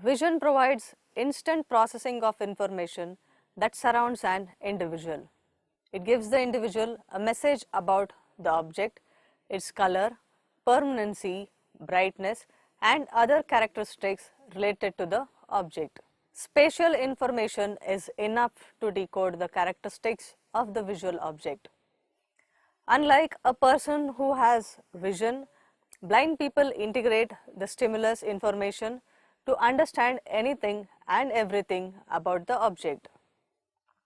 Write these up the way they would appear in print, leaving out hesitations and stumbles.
Vision provides instant processing of information that surrounds an individual. It gives the individual a message about the object, its color, permanency, brightness, and other characteristics related to the object. Spatial information is enough to decode the characteristics of the visual object. Unlike a person who has vision, blind people integrate the stimulus information to understand anything and everything about the object.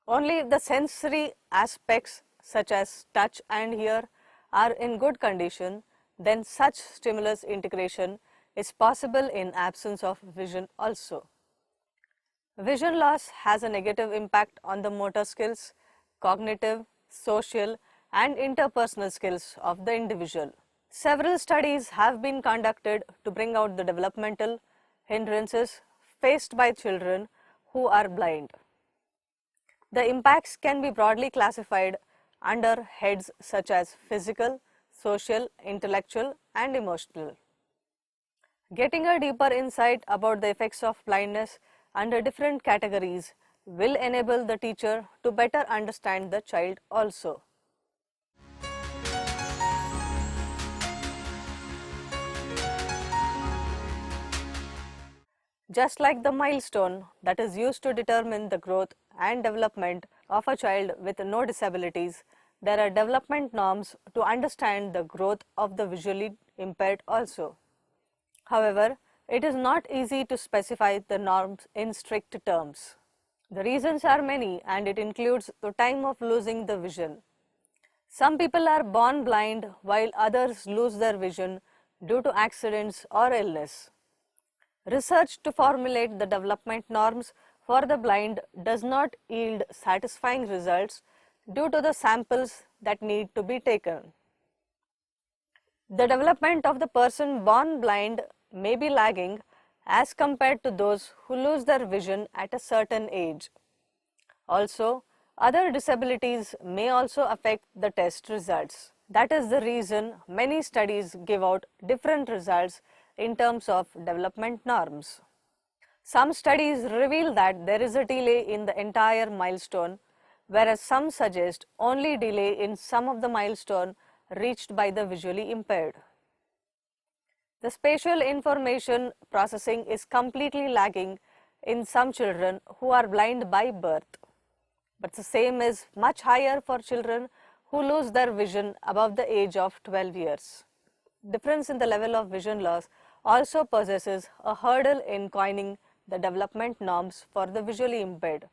Only if the sensory aspects such as touch and hear are in good condition, then such stimulus integration is possible in absence of vision also. Vision loss has a negative impact on the motor skills, cognitive, social, and interpersonal skills of the individual. Several studies have been conducted to bring out the developmental hindrances faced by children who are blind. The impacts can be broadly classified under heads such as physical, social, intellectual, and emotional. Getting a deeper insight about the effects of blindness under different categories will enable the teacher to better understand the child also. Just like the milestone that is used to determine the growth and development of a child with no disabilities, there are development norms to understand the growth of the visually impaired also. However, it is not easy to specify the norms in strict terms. The reasons are many and it includes the time of losing the vision. Some people are born blind while others lose their vision due to accidents or illness. Research to formulate the development norms for the blind does not yield satisfying results due to the samples that need to be taken. The development of the person born blind may be lagging as compared to those who lose their vision at a certain age. Also, other disabilities may also affect the test results. That is the reason many studies give out different results in terms of development norms. Some studies reveal that there is a delay in the entire milestone, whereas some suggest only delay in some of the milestone reached by the visually impaired. The spatial information processing is completely lagging in some children who are blind by birth, but the same is much higher for children who lose their vision above the age of 12 years. Difference in the level of vision loss also possesses a hurdle in coining the development norms for the visually impaired.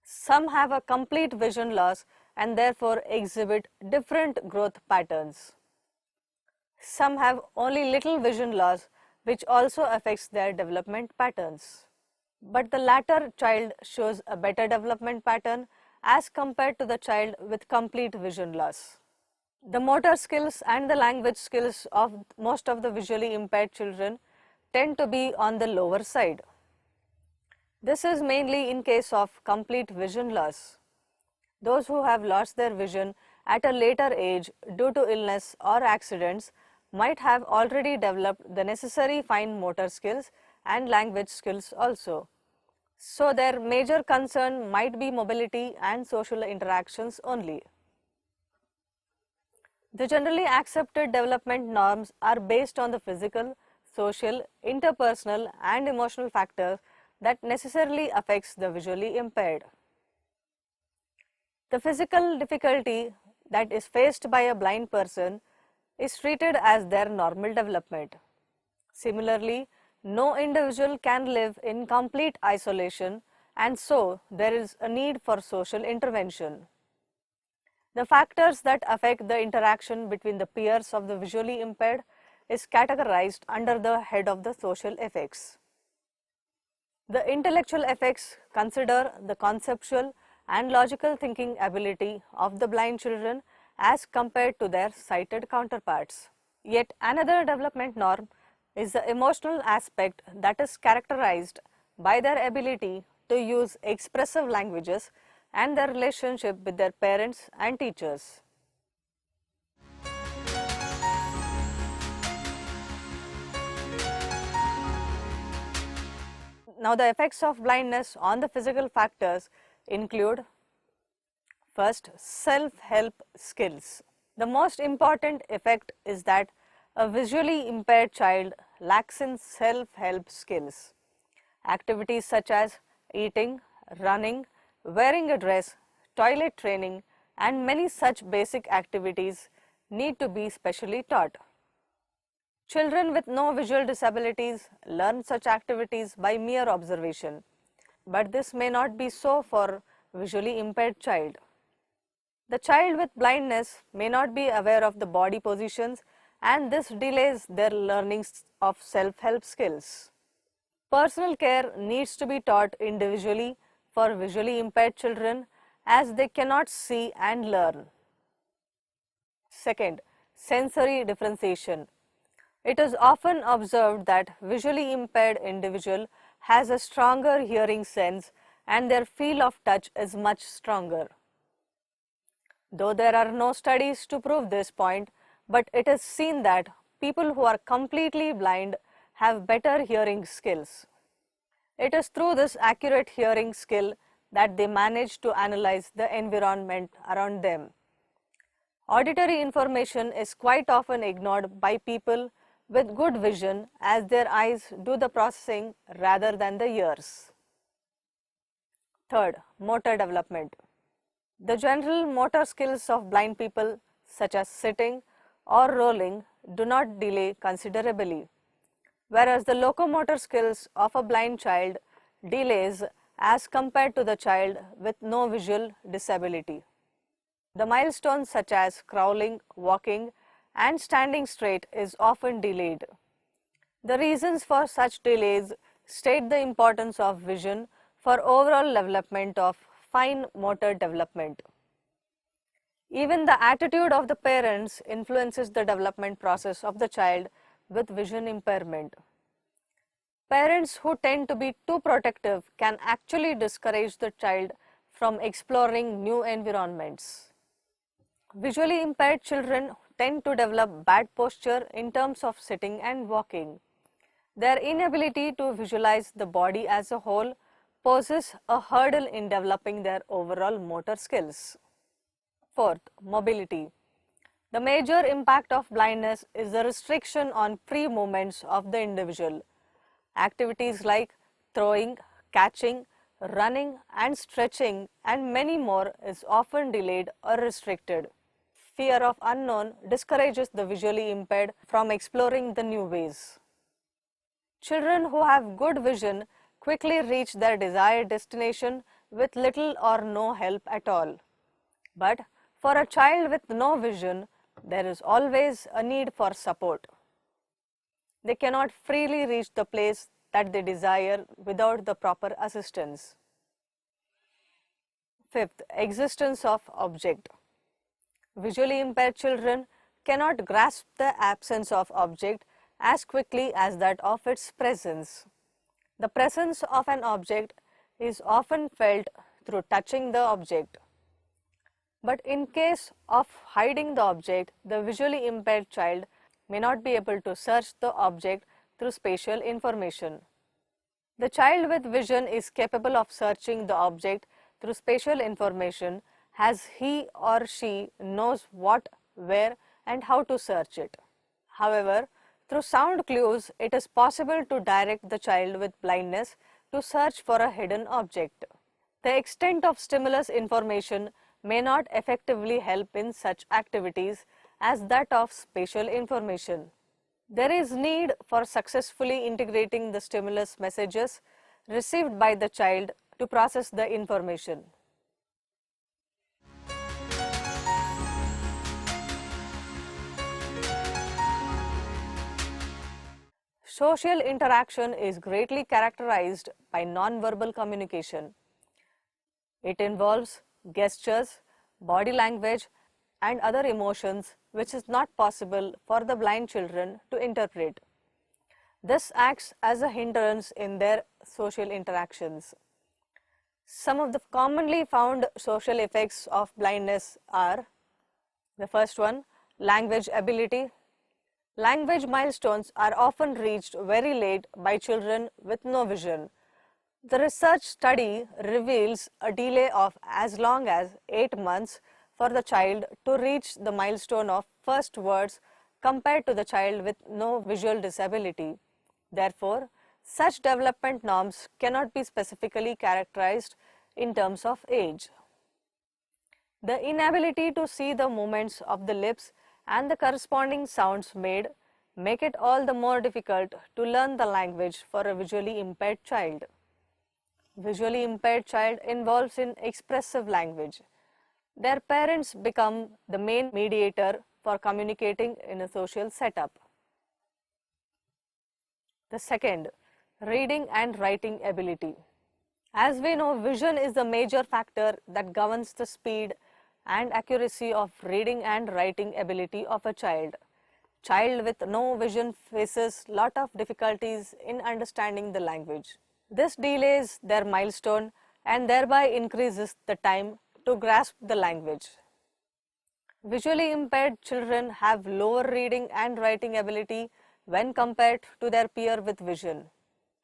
Some have a complete vision loss and therefore exhibit different growth patterns. Some have only little vision loss, which also affects their development patterns. But the latter child shows a better development pattern as compared to the child with complete vision loss. The motor skills and the language skills of most of the visually impaired children tend to be on the lower side. This is mainly in case of complete vision loss. Those who have lost their vision at a later age due to illness or accidents might have already developed the necessary fine motor skills and language skills also. So their major concern might be mobility and social interactions only. The generally accepted development norms are based on the physical, social, interpersonal and emotional factors that necessarily affects the visually impaired. The physical difficulty that is faced by a blind person is treated as their normal development. Similarly, no individual can live in complete isolation and so there is a need for social intervention. The factors that affect the interaction between the peers of the visually impaired is categorized under the head of the social effects. The intellectual effects consider the conceptual and logical thinking ability of the blind children as compared to their sighted counterparts. Yet another development norm is the emotional aspect that is characterized by their ability to use expressive languages and their relationship with their parents and teachers. Now, the effects of blindness on the physical factors include: first, self-help skills. The most important effect is that a visually impaired child lacks in self-help skills. Activities such as eating, running, wearing a dress, toilet training, and many such basic activities need to be specially taught. Children with no visual disabilities learn such activities by mere observation, but this may not be so for visually impaired child. The child with blindness may not be aware of the body positions, and this delays their learning of self-help skills. Personal care needs to be taught individually for visually impaired children as they cannot see and learn. Second, sensory differentiation. It is often observed that visually impaired individual has a stronger hearing sense and their feel of touch is much stronger. Though there are no studies to prove this point, but it is seen that people who are completely blind have better hearing skills. It is through this accurate hearing skill that they manage to analyze the environment around them. Auditory information is quite often ignored by people with good vision as their eyes do the processing rather than the ears. Third, motor development. The general motor skills of blind people such as sitting or rolling do not delay considerably, whereas the locomotor skills of a blind child delays as compared to the child with no visual disability. The milestones such as crawling, walking, and standing straight is often delayed. The reasons for such delays state the importance of vision for overall development of fine motor development. Even the attitude of the parents influences the development process of the child with vision impairment. Parents who tend to be too protective can actually discourage the child from exploring new environments. Visually impaired children tend to develop bad posture in terms of sitting and walking. Their inability to visualize the body as a whole poses a hurdle in developing their overall motor skills. Fourth, mobility. The major impact of blindness is the restriction on free movements of the individual. Activities like throwing, catching, running and stretching and many more is often delayed or restricted. Fear of unknown discourages the visually impaired from exploring the new ways. Children who have good vision quickly reach their desired destination with little or no help at all. But for a child with no vision, there is always a need for support. They cannot freely reach the place that they desire without the proper assistance. Fifth, existence of object. Visually impaired children cannot grasp the absence of object as quickly as that of its presence. The presence of an object is often felt through touching the object. But in case of hiding the object, the visually impaired child may not be able to search the object through spatial information. The child with vision is capable of searching the object through spatial information as he or she knows what, where and how to search it. However, through sound clues, it is possible to direct the child with blindness to search for a hidden object. The extent of stimulus information may not effectively help in such activities as that of spatial information. There is need for successfully integrating the stimulus messages received by the child to process the information. Social interaction is greatly characterized by non-verbal communication. It involves gestures, body language, and other emotions which is not possible for the blind children to interpret. This acts as a hindrance in their social interactions. Some of the commonly found social effects of blindness are: the first one, language ability. Language milestones are often reached very late by children with no vision. The research study reveals a delay of as long as 8 months for the child to reach the milestone of first words compared to the child with no visual disability. Therefore, such development norms cannot be specifically characterized in terms of age. The inability to see the movements of the lips and the corresponding sounds made make it all the more difficult to learn the language for a visually impaired child. Visually impaired child involves in expressive language. Their parents become the main mediator for communicating in a social setup. The second, reading and writing ability. As we know, vision is the major factor that governs the speed and accuracy of reading and writing ability of a child. Child with no vision faces lot of difficulties in understanding the language. This delays their milestone and thereby increases the time to grasp the language. Visually impaired children have lower reading and writing ability when compared to their peer with vision.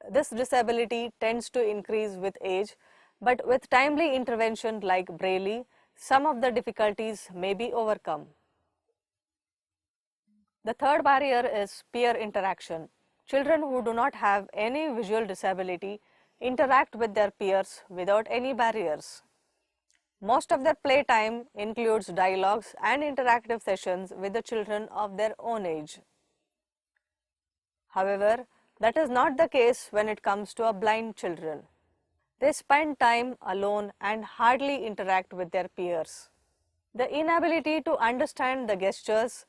This disability tends to increase with age, but with timely intervention like Braille, some of the difficulties may be overcome. The third barrier is peer interaction. Children who do not have any visual disability interact with their peers without any barriers. Most of their playtime includes dialogues and interactive sessions with the children of their own age. However, that is not the case when it comes to blind children. They spend time alone and hardly interact with their peers. The inability to understand the gestures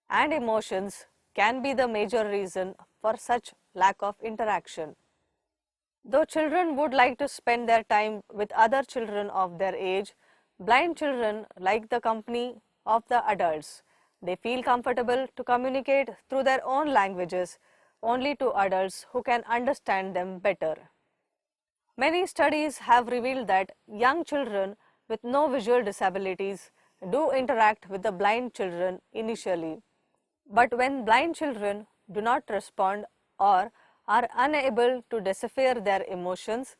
and emotions can be the major reason for such lack of interaction. Though children would like to spend their time with other children of their age, blind children like the company of the adults. They feel comfortable to communicate through their own languages only to adults who can understand them better. Many studies have revealed that young children with no visual disabilities do interact with the blind children initially. But when blind children do not respond or are unable to decipher their emotions,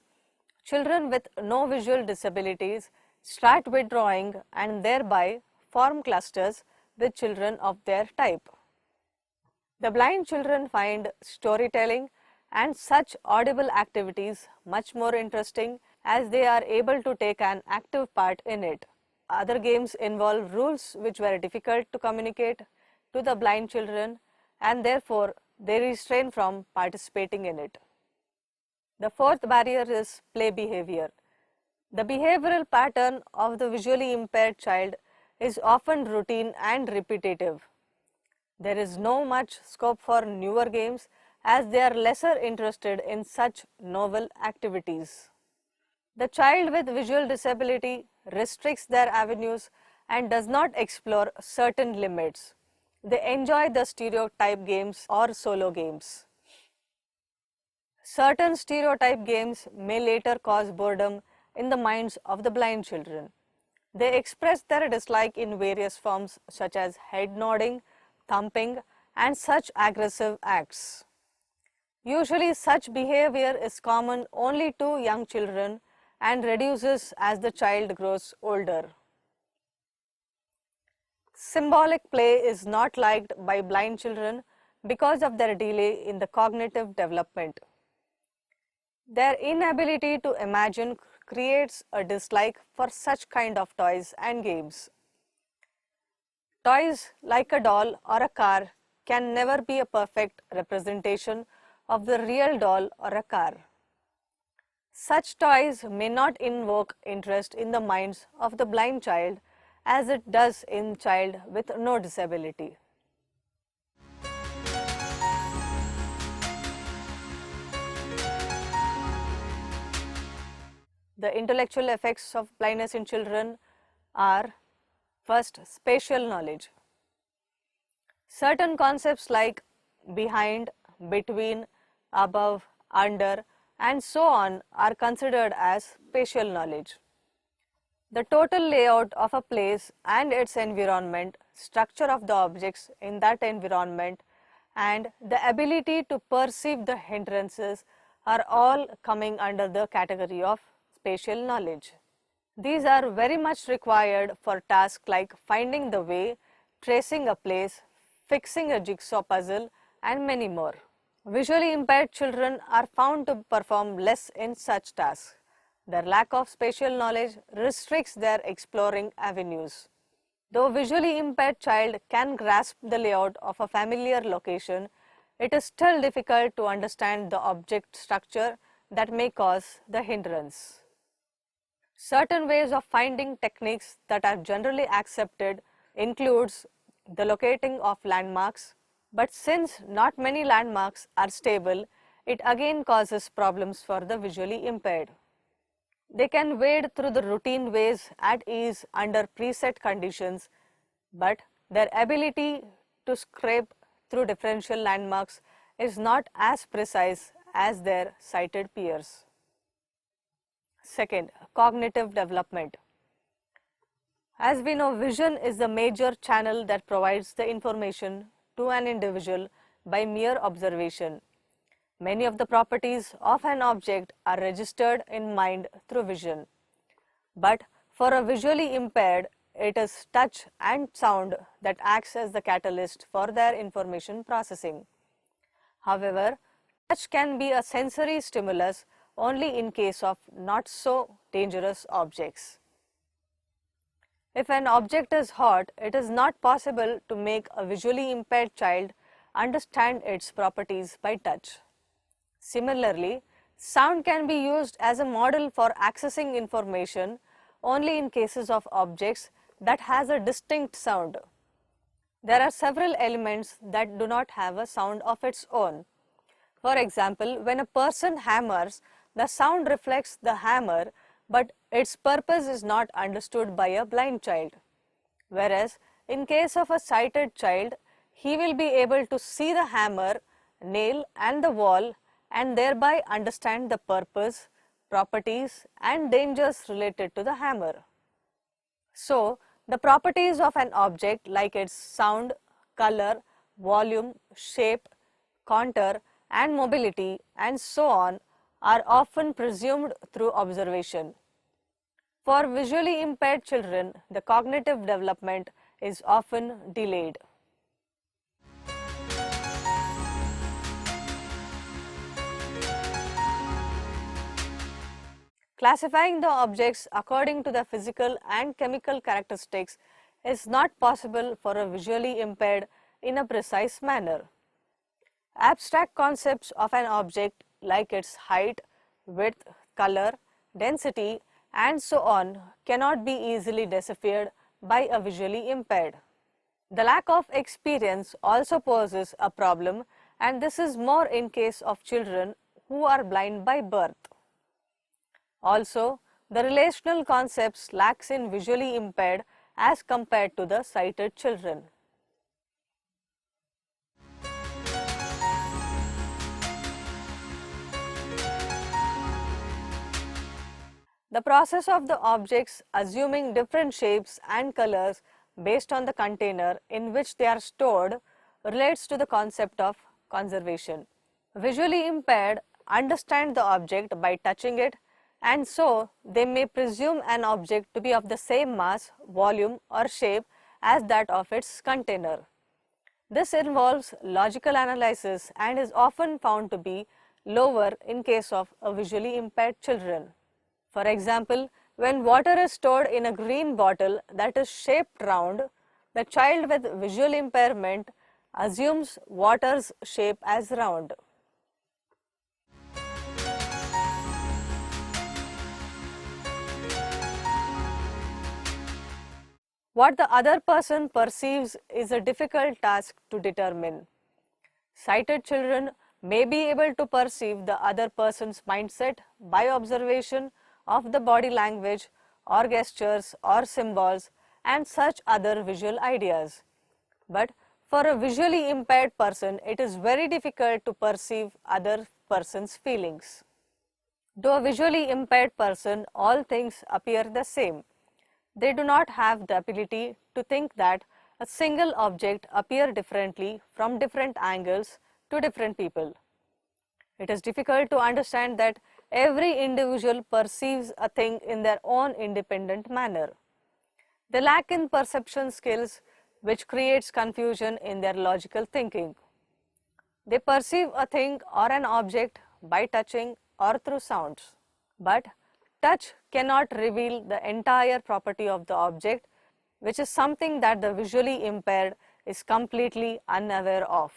children with no visual disabilities start withdrawing and thereby form clusters with children of their type. The blind children find storytelling and such audible activities much more interesting as they are able to take an active part in it. Other games involve rules which were difficult to communicate to the blind children and therefore they refrain from participating in it. The fourth barrier is play behavior. The behavioral pattern of the visually impaired child is often routine and repetitive. There is no much scope for newer games as they are lesser interested in such novel activities. The child with visual disability restricts their avenues and does not explore certain limits. They enjoy the stereotype games or solo games. Certain stereotype games may later cause boredom in the minds of the blind children. They express their dislike in various forms such as head nodding, thumping, and such aggressive acts. Usually such behavior is common only to young children and reduces as the child grows older. Symbolic play is not liked by blind children because of their delay in the cognitive development. Their inability to imagine creates a dislike for such kind of toys and games. Toys like a doll or a car can never be a perfect representation of the real doll or a car. Such toys may not invoke interest in the minds of the blind child as it does in child with no disability. The intellectual effects of blindness in children are: first, spatial knowledge. Certain concepts like behind, between, above, under, and so on are considered as spatial knowledge. The total layout of a place and its environment, structure of the objects in that environment, and the ability to perceive the hindrances are all coming under the category of spatial knowledge. These are very much required for tasks like finding the way, tracing a place, fixing a jigsaw puzzle, and many more. Visually impaired children are found to perform less in such tasks. Their lack of spatial knowledge restricts their exploring avenues. Though visually impaired child can grasp the layout of a familiar location, it is still difficult to understand the object structure that may cause the hindrance. Certain ways of finding techniques that are generally accepted includes the locating of landmarks, but since not many landmarks are stable, it again causes problems for the visually impaired. They can wade through the routine ways at ease under preset conditions, but their ability to scrape through differential landmarks is not as precise as their sighted peers. Second, cognitive development. As we know, vision is the major channel that provides the information to an individual by mere observation. Many of the properties of an object are registered in mind through vision. But for a visually impaired, it is touch and sound that acts as the catalyst for their information processing. However, touch can be a sensory stimulus only in case of not so dangerous objects. If an object is hot, it is not possible to make a visually impaired child understand its properties by touch. Similarly, sound can be used as a model for accessing information only in cases of objects that has a distinct sound. There are several elements that do not have a sound of its own. For example, when a person hammers, the sound reflects the hammer, but its purpose is not understood by a blind child. Whereas, in case of a sighted child, he will be able to see the hammer, nail and the wall and thereby understand the purpose, properties and dangers related to the hammer. So, the properties of an object like its sound, color, volume, shape, contour and mobility and so on are often presumed through observation. For visually impaired children, the cognitive development is often delayed. Classifying the objects according to their physical and chemical characteristics is not possible for a visually impaired in a precise manner. Abstract concepts of an object like its height, width, color, density and so on cannot be easily deciphered by a visually impaired. The lack of experience also poses a problem, and this is more in case of children who are blind by birth. Also, the relational concepts lacks in visually impaired as compared to the sighted children. The process of the objects assuming different shapes and colors based on the container in which they are stored relates to the concept of conservation. Visually impaired understand the object by touching it, and so they may presume an object to be of the same mass, volume or shape as that of its container. This involves logical analysis and is often found to be lower in case of a visually impaired children. For example, when water is stored in a green bottle that is shaped round, the child with visual impairment assumes water's shape as round. What the other person perceives is a difficult task to determine. Sighted children may be able to perceive the other person's mindset by observation of the body language or gestures or symbols and such other visual ideas. But for a visually impaired person, it is very difficult to perceive other person's feelings. To a visually impaired person, all things appear the same. They do not have the ability to think that a single object appears differently from different angles to different people. It is difficult to understand that every individual perceives a thing in their own independent manner. They lack in perception skills, which creates confusion in their logical thinking. They perceive a thing or an object by touching or through sounds. But touch cannot reveal the entire property of the object, which is something that the visually impaired is completely unaware of.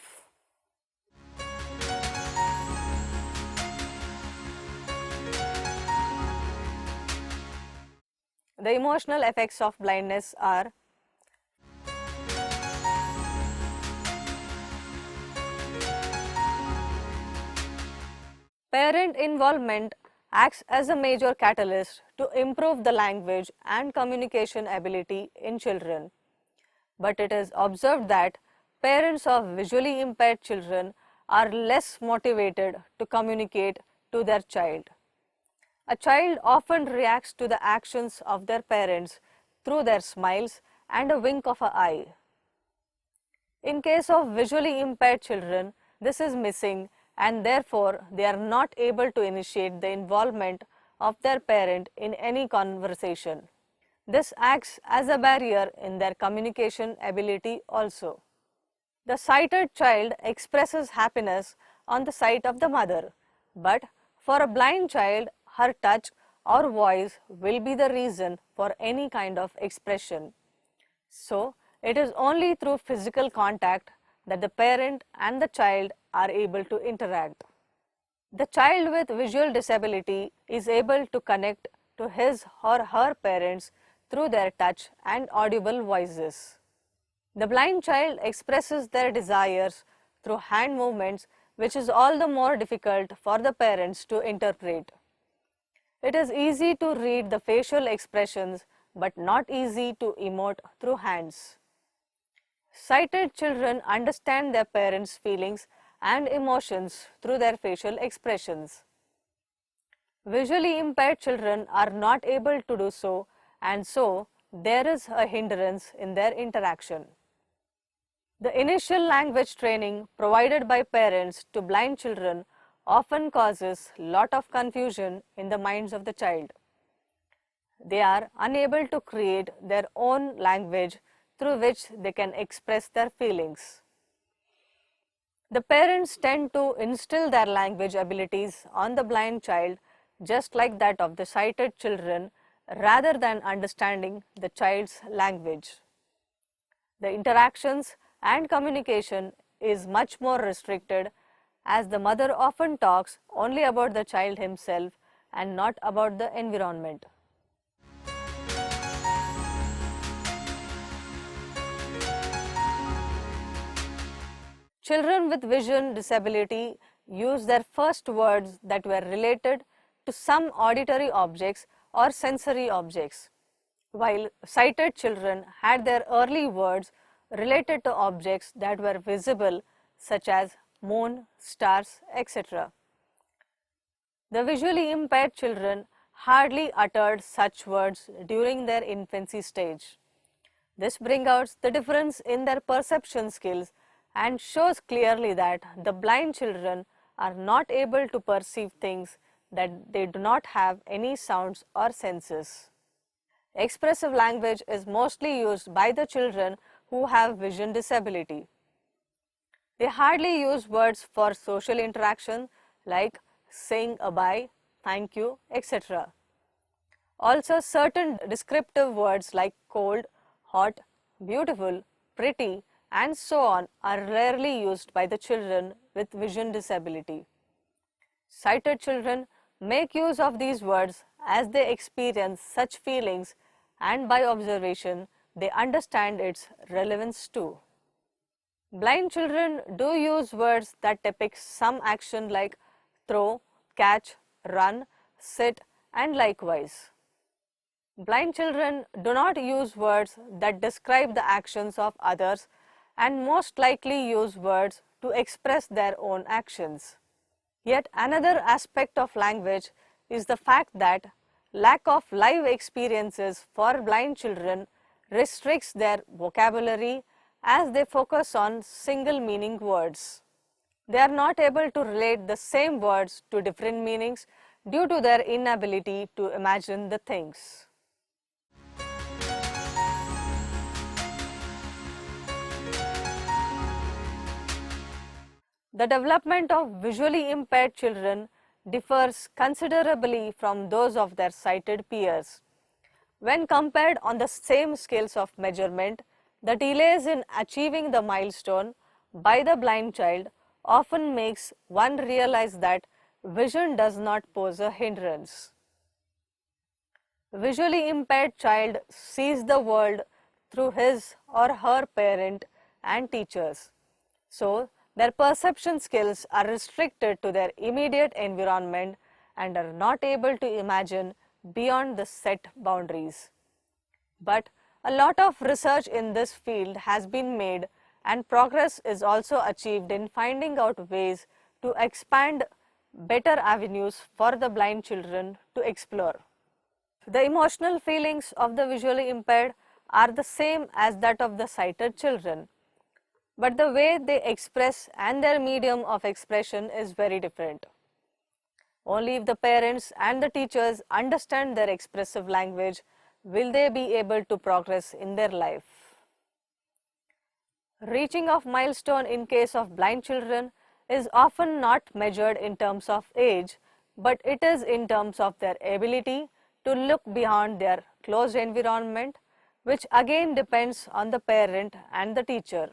The emotional effects of blindness are parent involvement acts as a major catalyst to improve the language and communication ability in children. But it is observed that parents of visually impaired children are less motivated to communicate to their child. A child often reacts to the actions of their parents through their smiles and a wink of an eye. In case of visually impaired children, this is missing and therefore they are not able to initiate the involvement of their parent in any conversation. This acts as a barrier in their communication ability also. The sighted child expresses happiness on the sight of the mother, but for a blind child, her touch or voice will be the reason for any kind of expression. So, it is only through physical contact that the parent and the child are able to interact. The child with visual disability is able to connect to his or her parents through their touch and audible voices. The blind child expresses their desires through hand movements, which is all the more difficult for the parents to interpret. It is easy to read the facial expressions, but not easy to emote through hands. Sighted children understand their parents' feelings and emotions through their facial expressions. Visually impaired children are not able to do so, and so there is a hindrance in their interaction. The initial language training provided by parents to blind children often causes lot of confusion in the minds of the child. They are unable to create their own language through which they can express their feelings. The parents tend to instill their language abilities on the blind child just like that of the sighted children rather than understanding the child's language. The interactions and communication is much more restricted as the mother often talks only about the child himself and not about the environment. Children with vision disability use their first words that were related to some auditory objects or sensory objects, while sighted children had their early words related to objects that were visible such as moon, stars, etc. The visually impaired children hardly uttered such words during their infancy stage. This brings out the difference in their perception skills and shows clearly that the blind children are not able to perceive things that they do not have any sounds or senses. Expressive language is mostly used by the children who have vision disability. They hardly use words for social interaction like saying a bye, thank you, etc. Also, certain descriptive words like cold, hot, beautiful, pretty, and so on are rarely used by the children with vision disability. Sighted children make use of these words as they experience such feelings and by observation they understand its relevance too. Blind children do use words that depict some action like throw, catch, run, sit, and likewise. Blind children do not use words that describe the actions of others and most likely use words to express their own actions. Yet another aspect of language is the fact that lack of live experiences for blind children restricts their vocabulary as they focus on single meaning words. They are not able to relate the same words to different meanings due to their inability to imagine the things. The development of visually impaired children differs considerably from those of their sighted peers. When compared on the same scales of measurement, the delays in achieving the milestone by the blind child often makes one realize that vision does not pose a hindrance. Visually impaired child sees the world through his or her parent and teachers. So, their perception skills are restricted to their immediate environment and are not able to imagine beyond the set boundaries. But a lot of research in this field has been made and progress is also achieved in finding out ways to expand better avenues for the blind children to explore. The emotional feelings of the visually impaired are the same as that of the sighted children, but the way they express and their medium of expression is very different. Only if the parents and the teachers understand their expressive language will they be able to progress in their life. Reaching of milestone in case of blind children is often not measured in terms of age, but it is in terms of their ability to look beyond their closed environment, which again depends on the parent and the teacher.